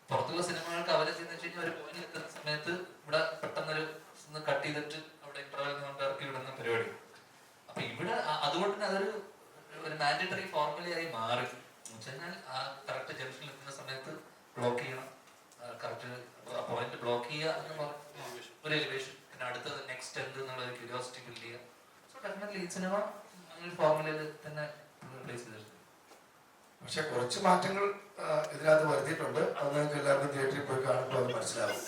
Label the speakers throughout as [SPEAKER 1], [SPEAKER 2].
[SPEAKER 1] പുറത്തുള്ള സിനിമകൾക്ക് അവരെ ചെയ്യുന്ന വെച്ച് കഴിഞ്ഞാൽ ഒരു പോയിന്റ് എത്തുന്ന സമയത്ത് ഇവിടെ പെട്ടെന്നൊരു കട്ട് ചെയ്തിട്ട് അവിടെ ഇന്റർവെൽ കൊണ്ട് ഇറക്കി വിടുന്ന പരിപാടി. അപ്പൊ ഇവിടെ അതുകൊണ്ട് തന്നെ അതൊരു മാൻഡേറ്ററി ഫോർമുലയായി മാറി. എന്ന് വെച്ചാൽ ആ കറക്റ്റ് ജംഗ്ഷനിൽ എത്തുന്ന സമയത്ത് ബ്ലോക്ക് ചെയ്യണം, കറക്റ്റ് പോയിന്റ് ബ്ലോക്ക് ചെയ്യുക എന്ന് പറഞ്ഞ ഒരു എലിവേഷൻ, പിന്നെ അടുത്തത് നെക്സ്റ്റ് എന്ത് എന്നുള്ള ഒരു ക്യൂരിയോസിറ്റി ബിൽഡ് ചെയ്യുക. സോ ഡെഫിനറ്റ്ലി ഈ സിനിമ അങ്ങനെ ഫോർമുലയിൽ തന്നെ പ്ലേസ് ചെയ്തിട്ടുണ്ട്.
[SPEAKER 2] പക്ഷെ കുറച്ച് മാറ്റങ്ങൾ ഇതിനകത്ത് വരുത്തിയിട്ടുണ്ട്. അത് നിങ്ങൾക്ക് എല്ലാവർക്കും തിയേറ്ററിൽ പോയി കാണുമ്പോൾ അത് മനസ്സിലാവും.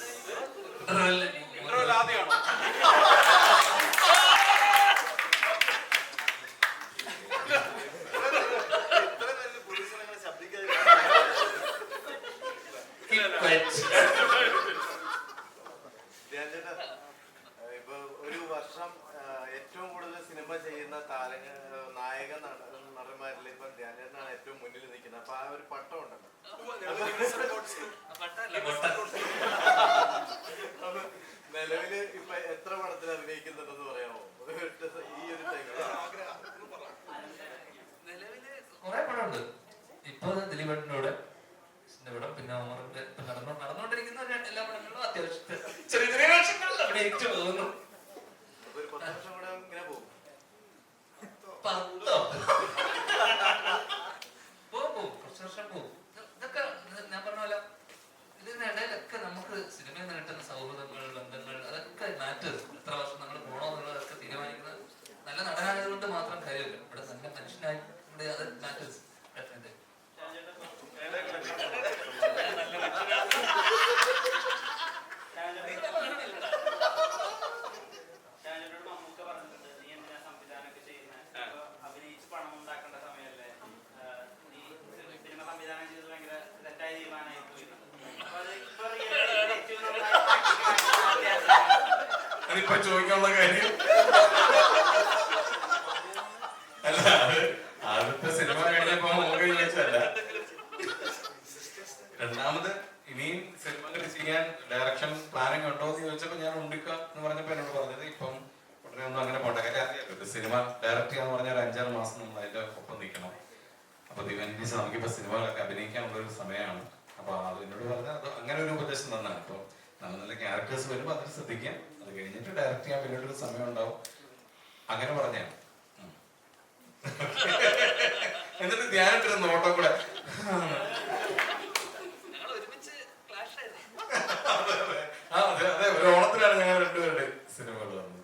[SPEAKER 3] ഇപ്പൊ ഒരു വർഷം ഏറ്റവും കൂടുതൽ സിനിമ ചെയ്യുന്ന നായക നടന്മാരിൽ ഇപ്പൊ ധ്യാനേട്ടനാണ് ഏറ്റവും മുന്നിൽ നിൽക്കുന്നത്. അപ്പൊ ആ ഒരു പട്ടം ഉണ്ടല്ലോ, നിലവില് ഇപ്പൊ എത്ര പടത്തിൽ അഭിനയിക്കുന്നുണ്ടെന്ന് പറയാമോ? ഈ ഒരു
[SPEAKER 1] നിലവില് കുറെ പടമുണ്ട്. ഇപ്പൊ ദിലീപേട്ടൻ്റെ കൂടെ പടം, പിന്നെ അമറിന്റെ നടന്നുകൊണ്ടിരിക്കുന്ന എല്ലാ പടങ്ങളിലും അത്യാവശ്യം ചെറിയ ചെറിയ വേഷങ്ങളിൽ അഭിനയിച്ചു പോകുന്നു.
[SPEAKER 3] ഒരു 10 വർഷം കൂടെ ഇങ്ങനെ പോകും.
[SPEAKER 1] 10 പോകും, കുറച്ച് വർഷം പോകും. ഇതൊക്കെ ഞാൻ പറഞ്ഞ പോലെ ഇതിനിടയിലൊക്കെ നമുക്ക് സിനിമയിൽ നിന്ന് കിട്ടുന്ന സൗഹൃദങ്ങൾ, ബന്ധങ്ങൾ, അതൊക്കെ മാറ്റേഴ്സ്. എത്ര വർഷം നമ്മൾ പോകണമെന്നുള്ളതൊക്കെ തീരുമാനിക്കുന്നത് നല്ല നടനായതുകൊണ്ട് മാത്രം കാര്യമില്ല. ഇവിടെ നല്ല മനുഷ്യനായി ഇവിടെ അത് മാറ്റേഴ്സ്.
[SPEAKER 2] അതിപ്പോ ചോദിക്കാനുള്ള കാര്യം അല്ല, ആദ്യത്തെ സിനിമ കഴിഞ്ഞപ്പോ നമുക്ക് ചോദിച്ചല്ല. രണ്ടാമത് ഇനിയും സിനിമകൾ ചെയ്യാൻ ഡയറക്ഷൻ പ്ലാനിങ് ഉണ്ടോ എന്ന് ചോദിച്ചപ്പോ ഞാൻ ഉണ്ടിക്ക എന്ന് പറഞ്ഞപ്പോ എന്നോട് പറഞ്ഞത് ഇപ്പം ഉടനെ ഒന്നും അങ്ങനെ പോട്ടെ. കാര്യം അറിയാലോ, സിനിമ ഡയറക്ട് ചെയ്യാന്ന് പറഞ്ഞാൽ 5-6 മാസം നമ്മൾ അതിന്റെ ഒപ്പം നിൽക്കണം. അപ്പൊ ദിവൻസ് നമുക്കിപ്പോ സിനിമകളൊക്കെ അഭിനയിക്കാനുള്ള ഒരു സമയമാണ്. അപ്പൊ അത് എന്നോട് പറഞ്ഞാൽ അത് അങ്ങനെ ഒരു ഉപദേശം തന്നാണ്. ഇപ്പൊ നല്ല നല്ല ക്യാരക്ടേഴ്സ് വരുമ്പോൾ അതിൽ ശ്രദ്ധിക്കാം, അത് കഴിഞ്ഞിട്ട് ഡയറക്ട് ചെയ്യാൻ പിന്നീടൊരു സമയം ഉണ്ടാവും. അങ്ങനെ പറഞ്ഞാണ്. എന്നിട്ട് ധ്യാനിട്ടൊരു നോട്ടം കൂടെ അതെ അതെ, ഒരു ഓണത്തിലാണ് ഞങ്ങൾ രണ്ടുപേരുടെ സിനിമകൾ വന്നത്.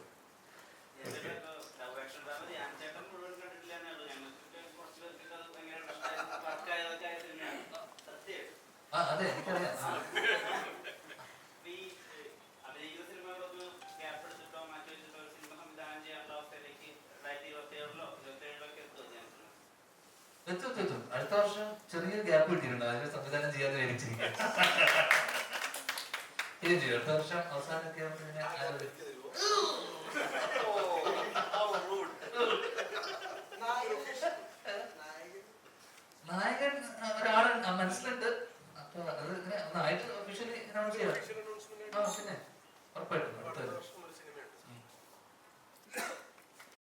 [SPEAKER 1] അതെ, എനിക്കറിയാം. എത്തും. അടുത്ത വർഷം ചെറിയ ഗ്യാപ്പ് കിട്ടിയിട്ടുണ്ട്. അതിന് സംവിധാനം ചെയ്യാതെ മേടിച്ചിരിക്കുക. അടുത്ത വർഷം അവസാനമൊക്കെ നായകൻ ഒരാൾ മനസ്സിലുണ്ട്. അപ്പൊ അത് ഇങ്ങനെ ഒന്നായിട്ട് ഒഫീഷ്യലി അനൗൺസ് ചെയ്യാം. പിന്നെ ഉറപ്പായിട്ടും അടുത്ത